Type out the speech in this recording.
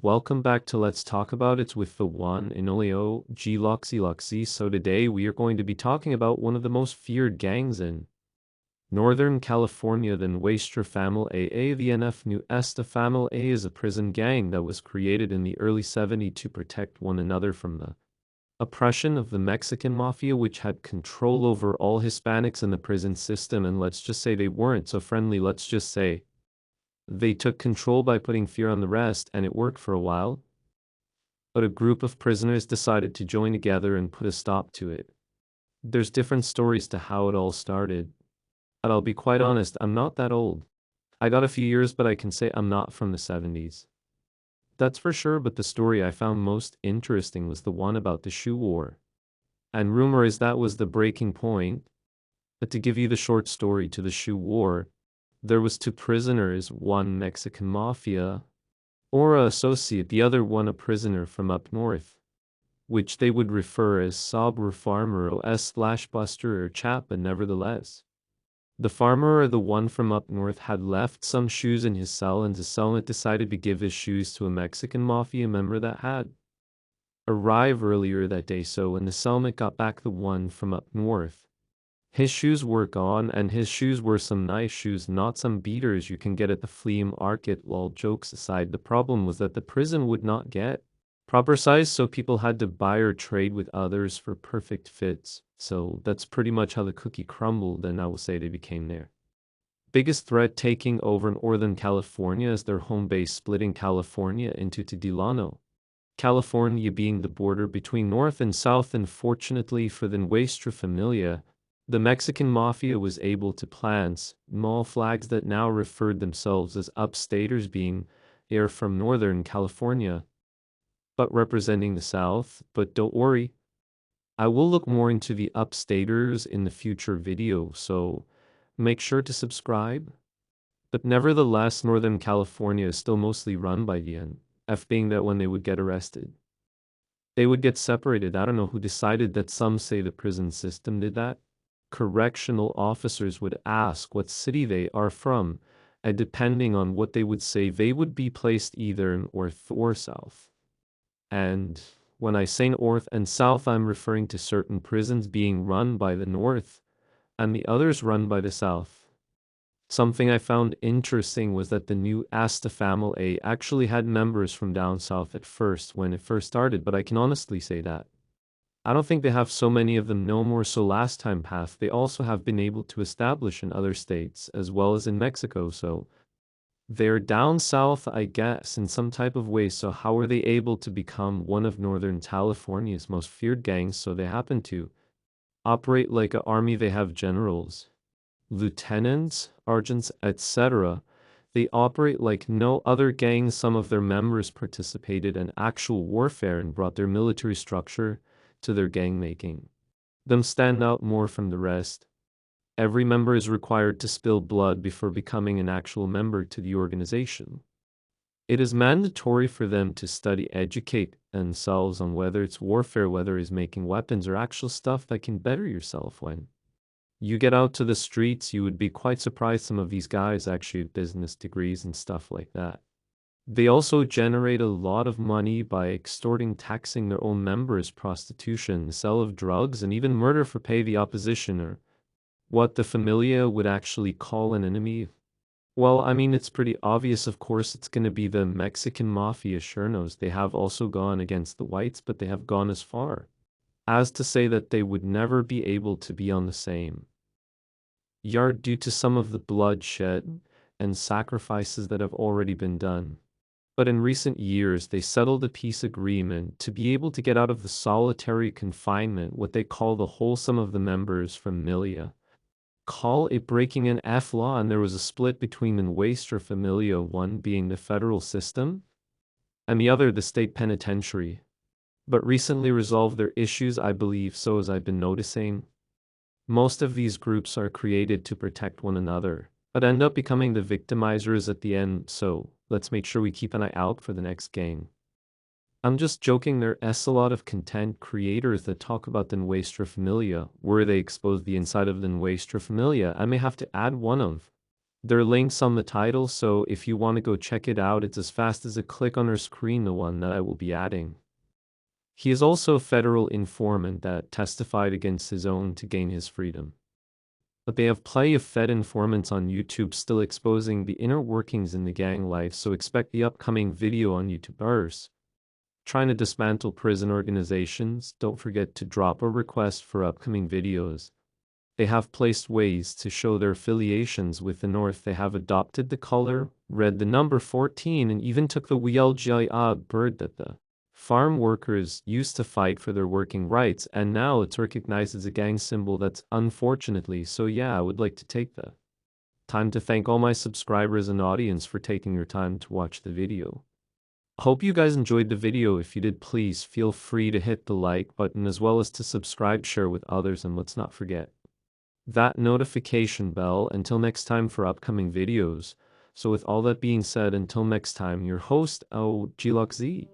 welcome back to Let's Talk About It with the one and only OG Loxy Loxy. So today we are going to be talking about one of the most feared gangs in Northern California, the Nuestra Familia. The Nuestra Familia is a prison gang that was created in the early 70s to protect one another from the oppression of the Mexican mafia, which had control over all Hispanics in the prison system. And let's just say they weren't so friendly. Let's just say they took control by putting fear on the rest, and it worked for a while. But a group of prisoners decided to join together and put a stop to it. There's different stories to how it all started. And I'll be quite honest, I'm not that old. I got a few years, but I can say I'm not from the 70s. That's for sure, but the story I found most interesting was the one about the shoe war. And rumor is that was the breaking point. But to give you the short story to the shoe war, there was two prisoners, one Mexican mafia or a associate, the other one a prisoner from up north, which they would refer as Sabr farmer /buster or chap, but nevertheless. The farmer or the one from up north had left some shoes in his cell, and the cellmate decided to give his shoes to a Mexican mafia member that had arrived earlier that day. So when the cellmate got back the one from up north, his shoes were gone, and his shoes were some nice shoes, not some beaters you can get at the flea market. Lol, jokes aside, the problem was that the prison would not get proper size, so people had to buy or trade with others for perfect fits. So that's pretty much how the cookie crumbled, and I will say they became their biggest threat, taking over Northern California as their home base, splitting California into two Delano. California being the border between North and South, and fortunately for the Nuestra Familia, the Mexican mafia was able to plant small flags that now referred themselves as upstaters, being they're from Northern California, but representing the South. But don't worry, I will look more into the upstaters in the future video, so make sure to subscribe. But nevertheless, Northern California is still mostly run by the NF, being that when they would get arrested, they would get separated. I don't know who decided that. Some say the prison system did that. Correctional officers would ask what city they are from, and depending on what they would say, they would be placed either in North or South. And when I say North and South, I'm referring to certain prisons being run by the North and the others run by the South. Something I found interesting was that the new Asta family actually had members from down south at first when it first started, but I can honestly say that I don't think they have so many of them no more. So last time passed, they also have been able to establish in other states as well as in Mexico. So they're down south, I guess, in some type of way. So how are they able to become one of Northern California's most feared gangs? So they happen to operate like an army. They have generals, lieutenants, sergeants, etc. They operate like no other gang. Some of their members participated in actual warfare and brought their military structure to their gang, making them stand out more from the rest. Every member is required to spill blood before becoming an actual member to the organization. It is mandatory for them to study, educate themselves on whether it's warfare, whether it's making weapons or actual stuff that can better yourself. When you get out to the streets, you would be quite surprised. Some of these guys actually have business degrees and stuff like that. They also generate a lot of money by extorting, taxing their own members, prostitution, sale of drugs, and even murder for pay. The opposition, or what the Familia would actually call an enemy. Well, I mean, it's pretty obvious, of course, it's going to be the Mexican mafia. Sure knows they have also gone against the whites, but they have gone as far as to say that they would never be able to be on the same yard due to some of the bloodshed and sacrifices that have already been done. But in recent years, they settled a peace agreement to be able to get out of the solitary confinement, what they call the wholesome of the members from Familia call a breaking in F law, and there was a split between the Nuestra Familia, one being the federal system and the other the state penitentiary, but recently resolved their issues, I believe. So as I've been noticing, most of these groups are created to protect one another, but end up becoming the victimizers at the end. So let's make sure we keep an eye out for the next gang. I'm just joking. There's a lot of content creators that talk about the Nuestra Familia, where they expose the inside of the Nuestra Familia. I may have to add one of There are links on the title, so if you want to go check it out, it's as fast as a click on our screen, the one that I will be adding. He is also a federal informant that testified against his own to gain his freedom. But they have plenty of Fed informants on YouTube still exposing the inner workings in the gang life, so expect the upcoming video on YouTubers trying to dismantle prison organizations. Don't forget to drop a request for upcoming videos. They have placed ways to show their affiliations with the North. They have adopted the color red, the number 14, and even took the WLGIA bird that the farm workers used to fight for their working rights, and now it's recognized as a gang symbol. That's unfortunately. So yeah, I would like to take the time to thank all my subscribers and audience for taking your time to watch the video. Hope you guys enjoyed the video. If you did, please feel free to hit the like button as well as to subscribe, share with others, and let's not forget that notification bell until next time for upcoming videos. So with all that being said, until next time, your host, OGLuxZ.